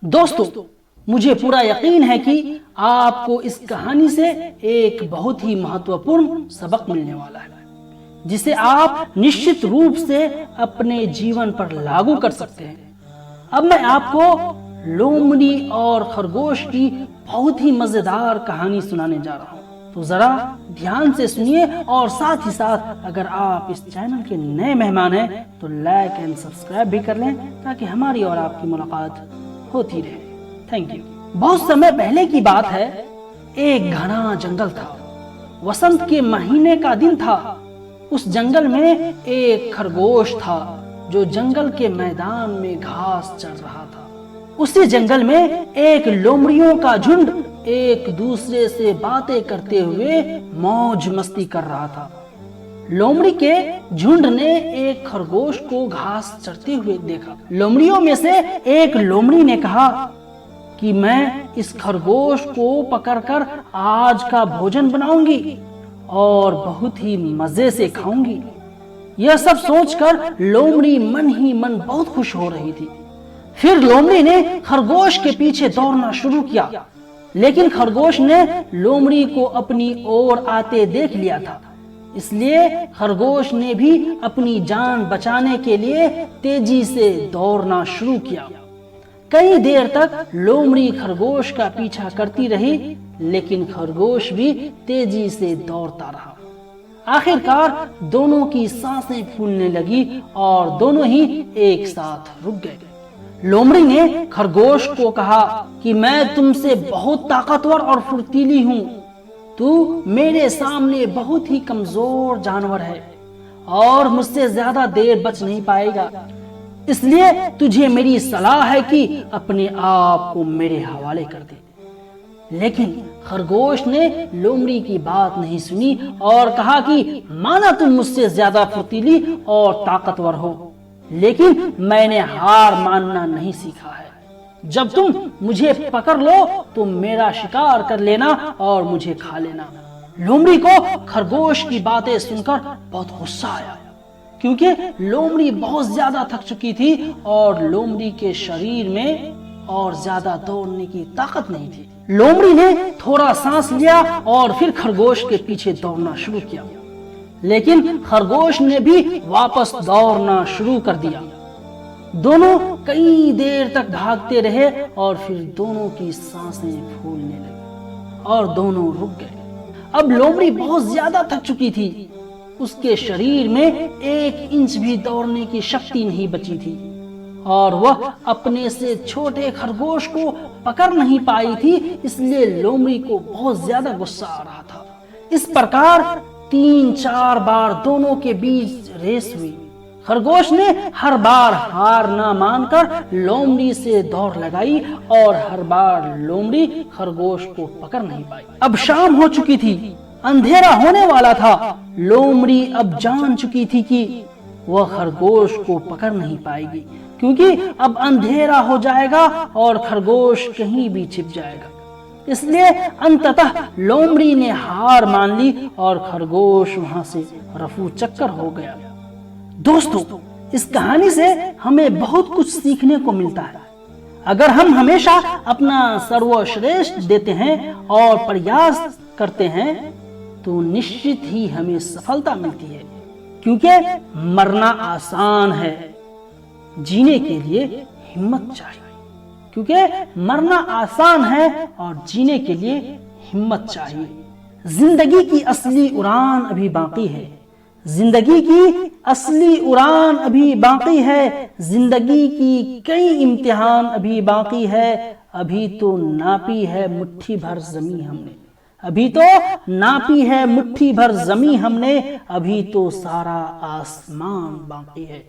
दोस्तों, मुझे पूरा यकीन है कि आपको इस कहानी से एक बहुत ही महत्वपूर्ण सबक मिलने वाला है, जिसे आप निश्चित रूप से अपने जीवन पर लागू कर सकते हैं। अब मैं आपको लोमड़ी और खरगोश की बहुत ही मजेदार कहानी सुनाने जा रहा हूँ, तो जरा ध्यान से सुनिए और साथ ही साथ अगर आप इस चैनल के नए मेहमान हैं तो लाइक एंड सब्सक्राइब भी कर लें, ताकि हमारी और आपकी मुलाकात होती रहे। Thank you. बहुत समय पहले की बात है, एक घना जंगल था। वसंत के महीने का दिन था। उस जंगल में एक खरगोश था जो जंगल के मैदान में घास चर रहा था। उसी जंगल में एक लोमड़ियों का झुंड एक दूसरे से बातें करते हुए मौज मस्ती कर रहा था। लोमड़ी के झुंड ने एक खरगोश को घास चरते हुए देखा। लोमड़ियों में से एक लोमड़ी ने कहा कि मैं इस खरगोश को पकड़कर आज का भोजन बनाऊंगी और बहुत ही मजे से खाऊंगी। यह सब सोचकर लोमड़ी मन ही मन बहुत खुश हो रही थी। फिर लोमड़ी ने खरगोश के पीछे दौड़ना शुरू किया, लेकिन खरगोश ने लोमड़ी को अपनी ओर आते देख लिया था। इसलिए खरगोश ने भी अपनी जान बचाने के लिए तेजी से दौड़ना शुरू किया। कई देर तक लोमड़ी खरगोश का पीछा करती रही, लेकिन खरगोश भी तेजी से दौड़ता रहा। आखिरकार दोनों की सांसें फूलने लगी और दोनों ही एक साथ रुक गए। लोमड़ी ने खरगोश को कहा कि मैं तुमसे बहुत ताकतवर और फुर्तीली हूँ। तू मेरे सामने बहुत ही कमजोर जानवर है और मुझसे ज्यादा देर बच नहीं पाएगा। इसलिए तुझे मेरी सलाह है कि अपने आप को मेरे हवाले कर दे। लेकिन खरगोश ने लोमड़ी की बात नहीं सुनी और कहा कि माना तुम मुझसे ज्यादा फुर्तीली और ताकतवर हो, लेकिन मैंने हार मानना नहीं सीखा है। जब तुम मुझे पकड़ लो तो मेरा शिकार कर लेना और मुझे खा लेना। लोमड़ी को खरगोश की बातें सुनकर बहुत गुस्सा आया, क्योंकि लोमड़ी बहुत ज्यादा थक चुकी थी और लोमड़ी के शरीर में और ज्यादा दौड़ने की ताकत नहीं थी। लोमड़ी ने थोड़ा सांस लिया और फिर खरगोश के पीछे दौड़ना शुरू किया, लेकिन खरगोश ने भी वापस दौड़ना शुरू कर दिया। दोनों कई देर तक भागते रहे और फिर दोनों की सांसें फूलने लगी और दोनों रुक गए। अब लोमड़ी बहुत ज्यादा थक चुकी थी। उसके शरीर में 1 इंच भी दौड़ने की शक्ति नहीं बची थी और वह अपने से छोटे खरगोश को पकड़ नहीं पाई थी। इसलिए लोमड़ी को बहुत ज्यादा गुस्सा आ रहा था। इस प्रकार 3-4 बार दोनों के बीच रेस हुई। खरगोश ने हर बार हार ना मानकर लोमड़ी से दौड़ लगाई और हर बार लोमड़ी खरगोश को पकड़ नहीं पाई। अब शाम हो चुकी थी, अंधेरा होने वाला था। लोमड़ी अब जान चुकी थी कि वह खरगोश को पकड़ नहीं पाएगी, क्योंकि अब अंधेरा हो जाएगा और खरगोश कहीं भी छिप जाएगा। इसलिए अंततः लोमड़ी ने हार मान ली और खरगोश वहां से रफू चक्कर हो गया। दोस्तों, इस कहानी से हमें बहुत कुछ सीखने को मिलता है। अगर हम हमेशा अपना सर्वश्रेष्ठ देते हैं और प्रयास करते हैं तो निश्चित ही हमें सफलता मिलती है, क्योंकि मरना आसान है, जीने के लिए हिम्मत चाहिए। क्योंकि मरना आसान है और जीने के लिए हिम्मत चाहिए। जिंदगी की असली उड़ान अभी बाकी है। जिंदगी की असली उड़ान अभी बाकी है। जिंदगी की कई इम्तिहान अभी बाकी है। अभी तो नापी है मुट्ठी भर ज़मीं हमने। अभी तो नापी है मुट्ठी भर ज़मीं हमने। अभी तो सारा आसमान बाकी है।